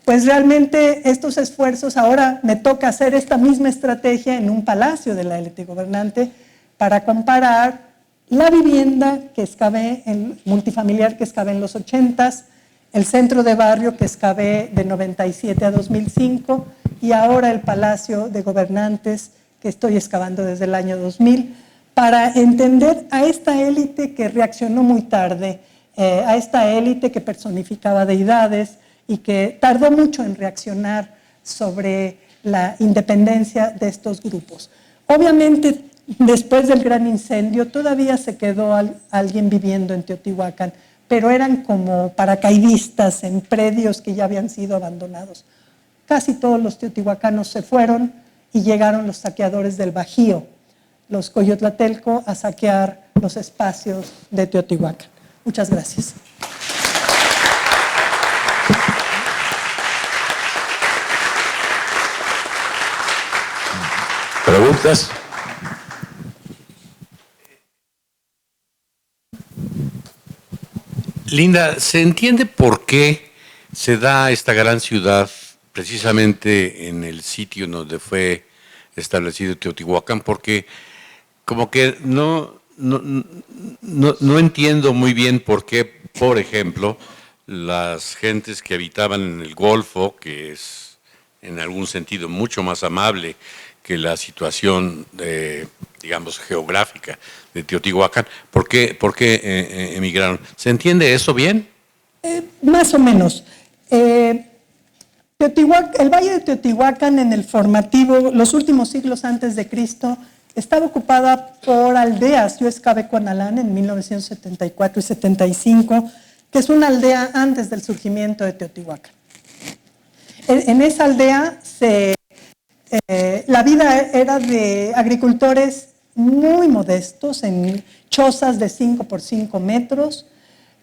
pues realmente estos esfuerzos, ahora me toca hacer esta misma estrategia en un palacio de la élite gobernante para comparar la vivienda que excavé, multifamiliar que excavé en los 80s, el centro de barrio que excavé de 97 a 2005 y ahora el palacio de gobernantes que estoy excavando desde el año 2000, para entender a esta élite que reaccionó muy tarde, a esta élite que personificaba deidades y que tardó mucho en reaccionar sobre la independencia de estos grupos. Obviamente, después del gran incendio, todavía se quedó alguien viviendo en Teotihuacán, pero eran como paracaidistas en predios que ya habían sido abandonados. Casi todos los teotihuacanos se fueron y llegaron los saqueadores del Bajío, los Coyotlatelco, a saquear los espacios de Teotihuacán. Muchas gracias. ¿Preguntas? Linda, ¿se entiende por qué se da esta gran ciudad precisamente en el sitio donde fue establecido Teotihuacán? Porque como que no entiendo muy bien por qué, por ejemplo, las gentes que habitaban en el Golfo, que es en algún sentido mucho más amable que la situación, digamos, geográfica de Teotihuacán, ¿por qué emigraron? ¿Se entiende eso bien? Más o menos. El Valle de Teotihuacán en el formativo, los últimos siglos antes de Cristo, estaba ocupada por aldeas. Yo excavé Cuanalán en 1974 y 75, que es una aldea antes del surgimiento de Teotihuacán. En esa aldea la vida era de agricultores muy modestos, en chozas de 5 por 5 metros,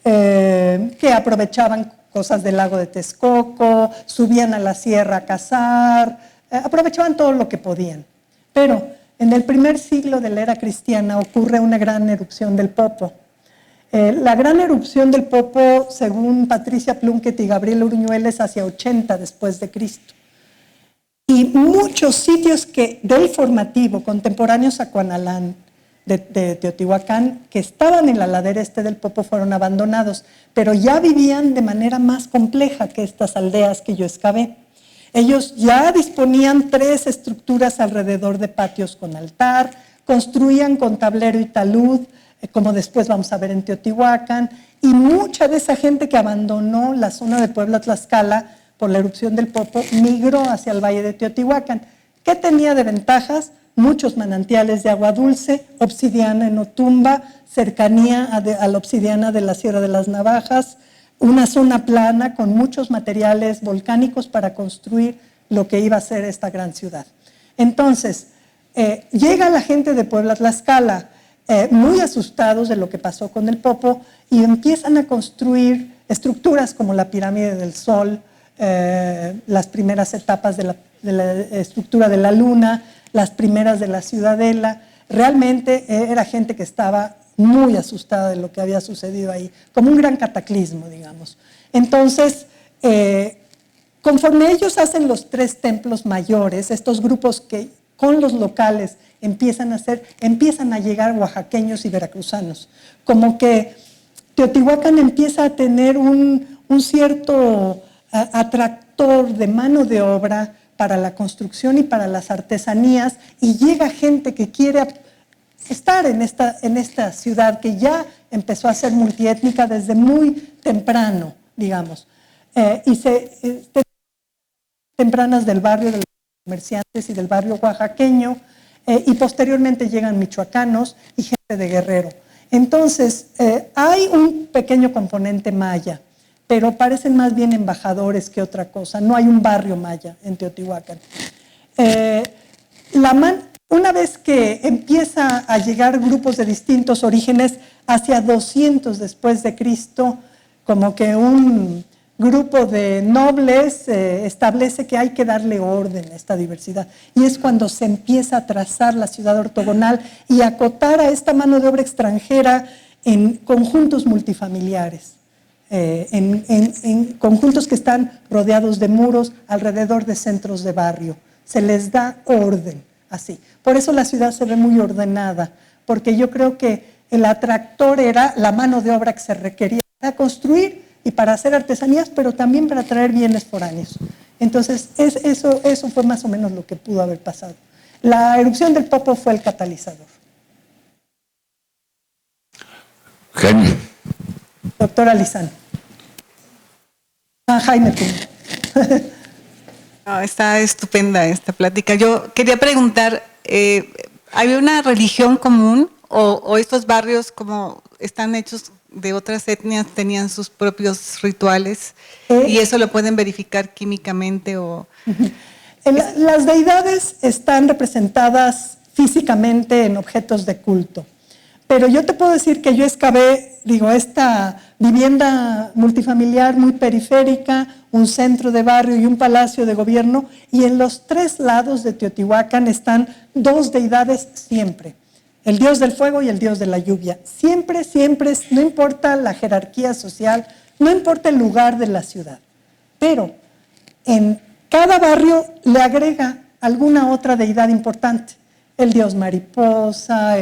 que aprovechaban cosas del lago de Texcoco, subían a la sierra a cazar, aprovechaban todo lo que podían. Pero en el primer siglo de la era cristiana ocurre una gran erupción del Popo. La gran erupción del Popo, según Patricia Plunkett y Gabriel Urñueles, hacia 80 después de Cristo. Y muchos sitios del formativo, contemporáneos a Cuanalán, de Teotihuacán, que estaban en la ladera este del Popo, fueron abandonados, pero ya vivían de manera más compleja que estas aldeas que yo excavé. Ellos ya disponían 3 estructuras alrededor de patios con altar, construían con tablero y talud, como después vamos a ver en Teotihuacán, y mucha de esa gente que abandonó la zona de Puebla-Tlaxcala por la erupción del Popo migró hacia el Valle de Teotihuacán. ¿Qué tenía de ventajas? Muchos manantiales de agua dulce, obsidiana en Otumba, cercanía a la obsidiana de la Sierra de las Navajas, una zona plana con muchos materiales volcánicos para construir lo que iba a ser esta gran ciudad. Entonces, llega la gente de Puebla-Tlaxcala muy asustados de lo que pasó con el Popo y empiezan a construir estructuras como la Pirámide del Sol, las primeras etapas de la estructura de la Luna, las primeras de la Ciudadela. Realmente era gente que estaba muy asustada de lo que había sucedido ahí, como un gran cataclismo, digamos. Entonces, conforme ellos hacen los 3 templos mayores, estos grupos que con los locales empiezan a llegar oaxaqueños y veracruzanos, como que Teotihuacán empieza a tener un cierto atractor de mano de obra para la construcción y para las artesanías, y llega gente que quiere estar en esta ciudad que ya empezó a ser multiétnica desde muy temprano, digamos, tempranas del barrio de los comerciantes y del barrio oaxaqueño, y posteriormente llegan michoacanos y gente de Guerrero. Entonces, hay un pequeño componente maya, pero parecen más bien embajadores que otra cosa. No hay un barrio maya en Teotihuacán. Una vez que empieza a llegar grupos de distintos orígenes, hacia 200 después de Cristo, como que un grupo de nobles establece que hay que darle orden a esta diversidad. Y es cuando se empieza a trazar la ciudad ortogonal y acotar a esta mano de obra extranjera en conjuntos multifamiliares, en conjuntos que están rodeados de muros alrededor de centros de barrio. Se les da orden, así. Por eso la ciudad se ve muy ordenada, porque yo creo que el atractor era la mano de obra que se requería para construir y para hacer artesanías, pero también para traer bienes foráneos. Entonces, eso fue más o menos lo que pudo haber pasado. La erupción del Popo fue el catalizador. Jaime. Doctora Lizán. Jaime Pino. No, está estupenda esta plática. Yo quería preguntar, ¿había una religión común o estos barrios, como están hechos de otras etnias, tenían sus propios rituales y eso lo pueden verificar químicamente? Las deidades están representadas físicamente en objetos de culto, pero yo te puedo decir que yo excavé, esta vivienda multifamiliar muy periférica, un centro de barrio y un palacio de gobierno, y en los 3 lados de Teotihuacán están 2 deidades siempre: el dios del fuego y el dios de la lluvia. Siempre, siempre, no importa la jerarquía social, no importa el lugar de la ciudad, pero en cada barrio le agrega alguna otra deidad importante, el dios mariposa,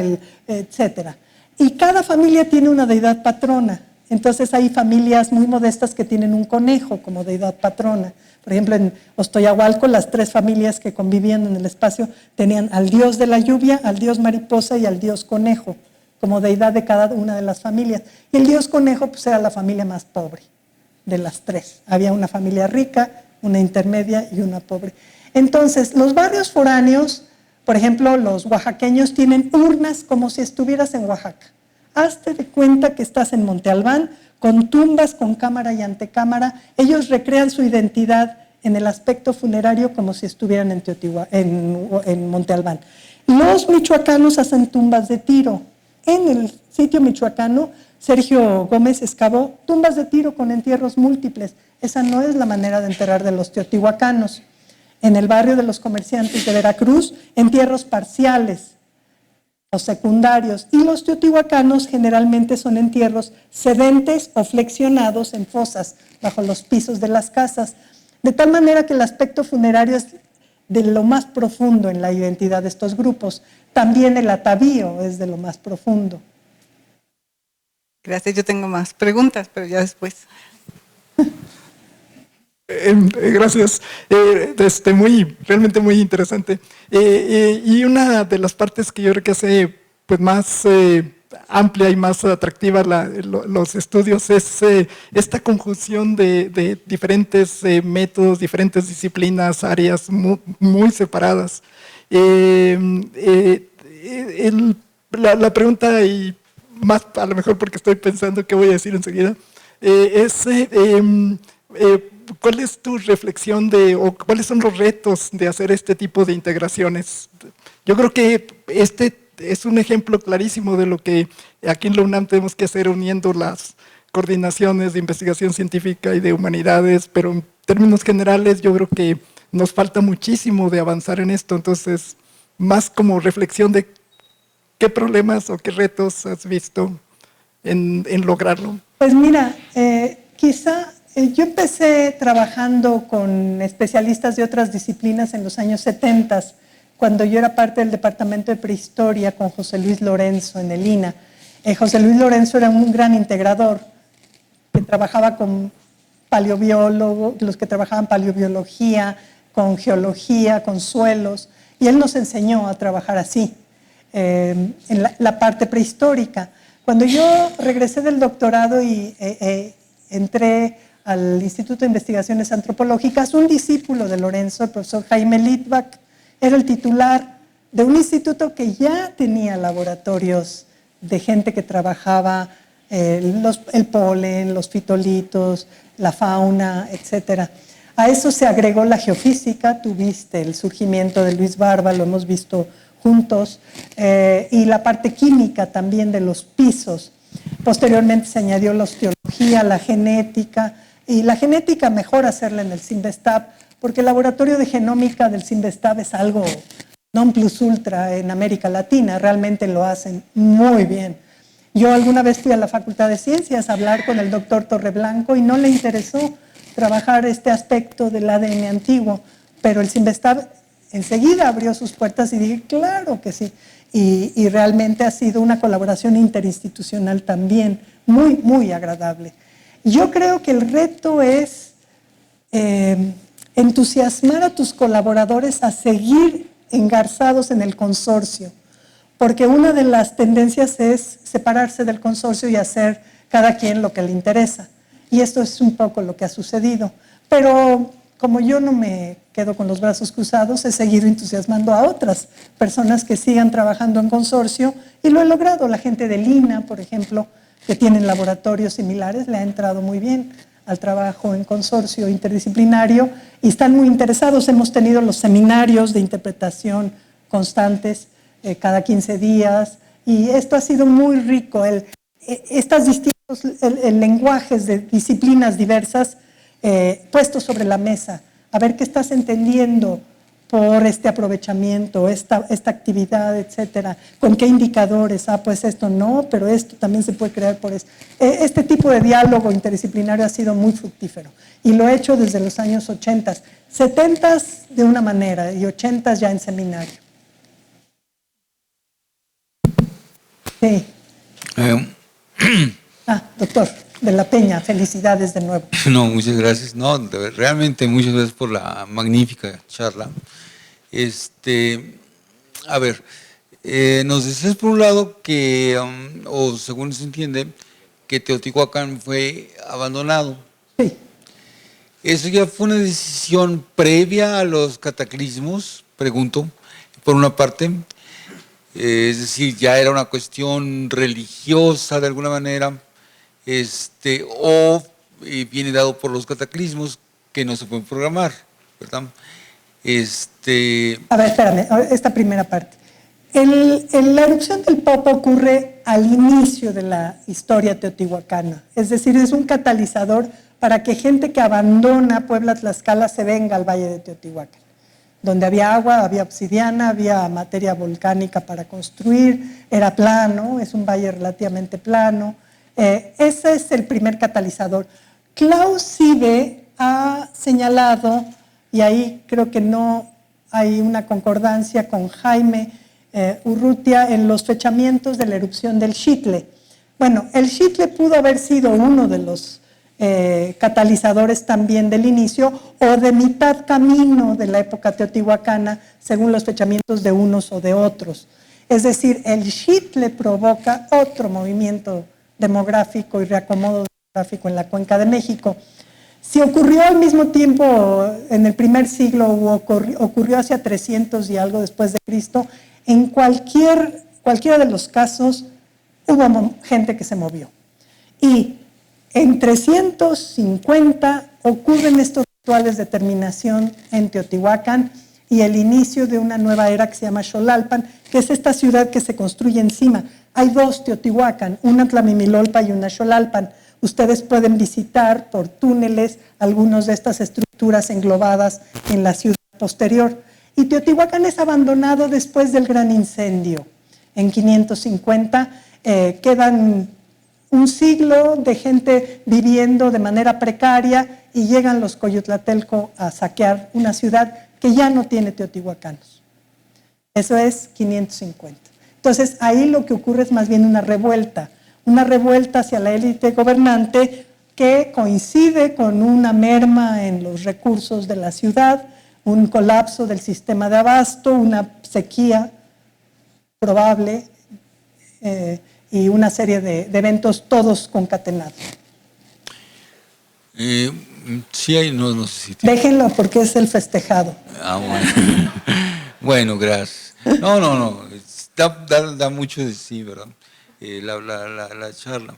etcétera. Y cada familia tiene una deidad patrona. Entonces hay familias muy modestas que tienen un conejo como deidad patrona. Por ejemplo, en Ostoyahualco, las 3 familias que convivían en el espacio tenían al dios de la lluvia, al dios mariposa y al dios conejo como deidad de cada una de las familias. Y el dios conejo pues era la familia más pobre de las 3. Había una familia rica, una intermedia y una pobre. Entonces, los barrios foráneos, por ejemplo, los oaxaqueños tienen urnas como si estuvieras en Oaxaca. Hazte de cuenta que estás en Monte Albán, con tumbas, con cámara y antecámara. Ellos recrean su identidad en el aspecto funerario como si estuvieran en Monte Albán. Los michoacanos hacen tumbas de tiro. En el sitio michoacano, Sergio Gómez excavó tumbas de tiro con entierros múltiples. Esa no es la manera de enterrar de los teotihuacanos. En el barrio de los comerciantes de Veracruz, entierros parciales, los secundarios, y los teotihuacanos generalmente son entierros sedentes o flexionados en fosas bajo los pisos de las casas, de tal manera que el aspecto funerario es de lo más profundo en la identidad de estos grupos. También el atavío es de lo más profundo. Gracias, yo tengo más preguntas, pero ya después. Gracias, realmente muy interesante. Y una de las partes que yo creo que hace pues, más amplia y más atractiva los estudios es esta conjunción de diferentes métodos, diferentes disciplinas, áreas muy separadas. La pregunta, y más a lo mejor porque estoy pensando qué voy a decir enseguida, es ¿cuál es tu reflexión o cuáles son los retos de hacer este tipo de integraciones? Yo creo que este es un ejemplo clarísimo de lo que aquí en la UNAM tenemos que hacer, uniendo las coordinaciones de investigación científica y de humanidades, pero en términos generales yo creo que nos falta muchísimo de avanzar en esto. Entonces, más como reflexión de qué problemas o qué retos has visto en lograrlo. Pues mira, quizá yo empecé trabajando con especialistas de otras disciplinas en los años 70, cuando yo era parte del departamento de prehistoria con José Luis Lorenzo en el INA. José Luis Lorenzo era un gran integrador que trabajaba con paleobiólogos, los que trabajaban paleobiología, con geología, con suelos, y él nos enseñó a trabajar así, en la parte prehistórica. Cuando yo regresé del doctorado y entré al Instituto de Investigaciones Antropológicas, un discípulo de Lorenzo, el profesor Jaime Litvak, era el titular de un instituto que ya tenía laboratorios de gente que trabajaba el polen, los fitolitos, la fauna, etc. A eso se agregó la geofísica, tuviste el surgimiento de Luis Barba, lo hemos visto juntos, y la parte química también de los pisos. Posteriormente se añadió la osteología, la genética, Y la genética mejor hacerla en el CIMBESTAB, porque el laboratorio de genómica del CIMBESTAB es algo non plus ultra en América Latina, realmente lo hacen muy bien. Yo alguna vez fui a la Facultad de Ciencias a hablar con el doctor Torreblanco y no le interesó trabajar este aspecto del ADN antiguo, pero el CIMBESTAB enseguida abrió sus puertas y dije, claro que sí. Y realmente ha sido una colaboración interinstitucional también muy, muy agradable. Yo creo que el reto es entusiasmar a tus colaboradores a seguir engarzados en el consorcio, porque una de las tendencias es separarse del consorcio y hacer cada quien lo que le interesa. Y esto es un poco lo que ha sucedido. Pero como yo no me quedo con los brazos cruzados, he seguido entusiasmando a otras personas que sigan trabajando en consorcio y lo he logrado. La gente de Lina, por ejemplo, que tienen laboratorios similares, le ha entrado muy bien al trabajo en consorcio interdisciplinario y están muy interesados. Hemos tenido los seminarios de interpretación constantes cada 15 días y esto ha sido muy rico. Estas distintos lenguajes de disciplinas diversas puestos sobre la mesa, a ver qué estás entendiendo por este aprovechamiento, esta actividad, etcétera, con qué indicadores, pues esto no, pero esto también se puede crear por eso. Este tipo de diálogo interdisciplinario ha sido muy fructífero y lo he hecho desde los años 80, 70 de una manera y 80 ya en seminario. Sí. Doctor de la Peña, felicidades de nuevo. No, muchas gracias. No, realmente muchas gracias por la magnífica charla. A ver, nos decías por un lado que, o según se entiende, que Teotihuacán fue abandonado. Sí. ¿Eso ya fue una decisión previa a los cataclismos? Pregunto, por una parte. Es decir, ya era una cuestión religiosa de alguna manera, o viene dado por los cataclismos que no se pueden programar, ¿verdad? A ver, espérame, esta primera parte. La erupción del Popo ocurre al inicio de la historia teotihuacana, es decir, es un catalizador para que gente que abandona Puebla, Tlaxcala se venga al Valle de Teotihuacán, donde había agua, había obsidiana, había materia volcánica para construir, era plano, es un valle relativamente plano. Ese es el primer catalizador. Klaus Siebe ha señalado, y ahí creo que no hay una concordancia con Jaime Urrutia, en los fechamientos de la erupción del Xitle. Bueno, el Xitle pudo haber sido uno de los catalizadores también del inicio o de mitad camino de la época teotihuacana, según los fechamientos de unos o de otros. Es decir, el Xitle provoca otro movimiento demográfico y reacomodo demográfico en la Cuenca de México. Si ocurrió al mismo tiempo en el primer siglo o ocurrió hacia 300 y algo después de Cristo, en cualquiera de los casos hubo gente que se movió. Y en 350 ocurren estos rituales de terminación en Teotihuacán y el inicio de una nueva era que se llama Xolalpan, que es esta ciudad que se construye encima. Hay dos Teotihuacán, una Tlamimilolpa y una Xolalpan. Ustedes pueden visitar por túneles algunas de estas estructuras englobadas en la ciudad posterior. Y Teotihuacán es abandonado después del gran incendio. En 550 quedan un siglo de gente viviendo de manera precaria y llegan los Coyotlatelco a saquear una ciudad que ya no tiene teotihuacanos. Eso es 550. Entonces, ahí lo que ocurre es más bien una revuelta hacia la élite gobernante que coincide con una merma en los recursos de la ciudad, un colapso del sistema de abasto, una sequía probable, y una serie de eventos todos concatenados. Sí, hay, no sé si... Déjenlo porque es el festejado. Bueno. Bueno, gracias. No. Da mucho de sí, ¿verdad? La charla.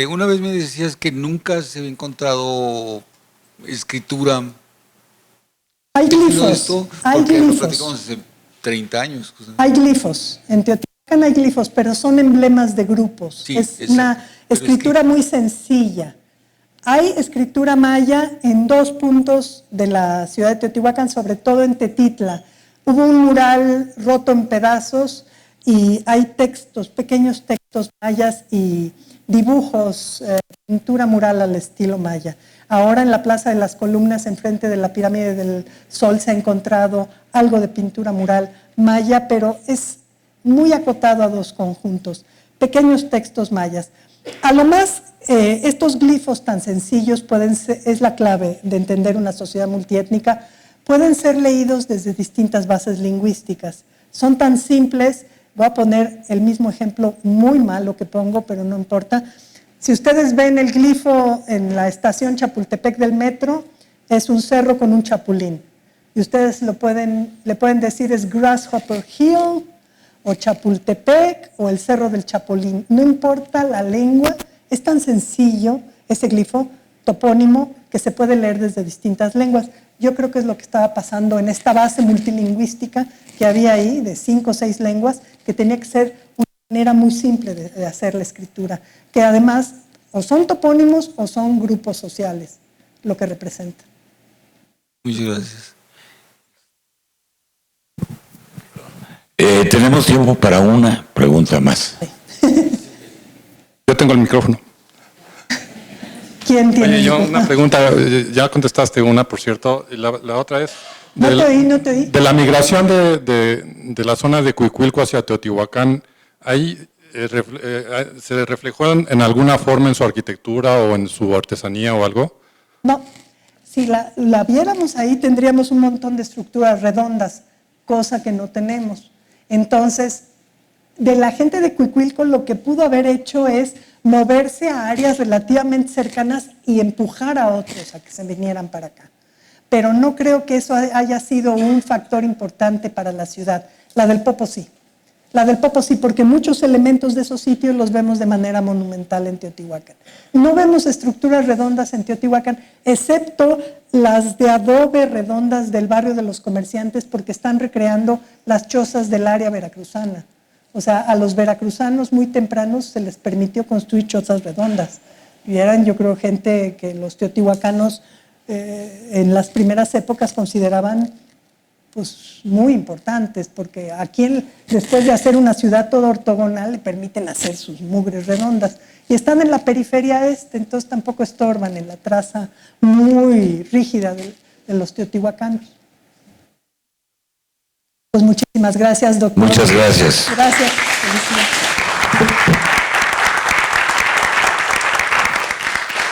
Una vez me decías que nunca se había encontrado escritura. Hay glifos. Hay porque lo glifos. platicamos hace 30 años. Hay glifos. En Teotihuacán hay glifos, pero son emblemas de grupos. Sí, es una escritura muy sencilla. Hay escritura maya en 2 puntos de la ciudad de Teotihuacán, sobre todo en Tetitla. Hubo un mural roto en pedazos y hay textos, pequeños textos mayas y dibujos, pintura mural al estilo maya. Ahora en la Plaza de las Columnas, enfrente de la Pirámide del Sol, se ha encontrado algo de pintura mural maya, pero es muy acotado a 2 conjuntos, pequeños textos mayas. A lo más, estos glifos tan sencillos es la clave de entender una sociedad multiétnica, pueden ser leídos desde distintas bases lingüísticas. Son tan simples, voy a poner el mismo ejemplo muy malo que pongo, pero no importa. Si ustedes ven el glifo en la estación Chapultepec del metro, es un cerro con un chapulín. Y ustedes le pueden decir es Grasshopper Hill, o Chapultepec, o el Cerro del Chapulín. No importa la lengua, es tan sencillo ese glifo topónimo que se puede leer desde distintas lenguas. Yo creo que es lo que estaba pasando en esta base multilingüística que había ahí, de 5 o 6 lenguas, que tenía que ser una manera muy simple de hacer la escritura, que además o son topónimos o son grupos sociales, lo que representa. Muchas gracias. Tenemos tiempo para una pregunta más. Yo tengo el micrófono. ¿Quién tiene? Oye, yo una pregunta, ya contestaste una, por cierto, y la otra es... No te oí. De la migración de la zona de Cuicuilco hacia Teotihuacán, ¿ahí se reflejó en alguna forma en su arquitectura o en su artesanía o algo? No, si la viéramos ahí tendríamos un montón de estructuras redondas, cosa que no tenemos. Entonces, de la gente de Cuicuilco lo que pudo haber hecho es moverse a áreas relativamente cercanas y empujar a otros a que se vinieran para acá. Pero no creo que eso haya sido un factor importante para la ciudad. La del Popo sí. La del Popo sí, porque muchos elementos de esos sitios los vemos de manera monumental en Teotihuacán. No vemos estructuras redondas en Teotihuacán, excepto las de adobe redondas del barrio de los comerciantes, porque están recreando las chozas del área veracruzana. O sea, a los veracruzanos muy tempranos se les permitió construir chozas redondas. Y eran, yo creo, gente que los teotihuacanos en las primeras épocas consideraban pues, muy importantes, porque aquí después de hacer una ciudad toda ortogonal le permiten hacer sus mugres redondas. Y están en la periferia este, entonces tampoco estorban en la traza muy rígida de los teotihuacanos. Pues muchísimas gracias, doctor. Muchas gracias. Gracias. Felicidades.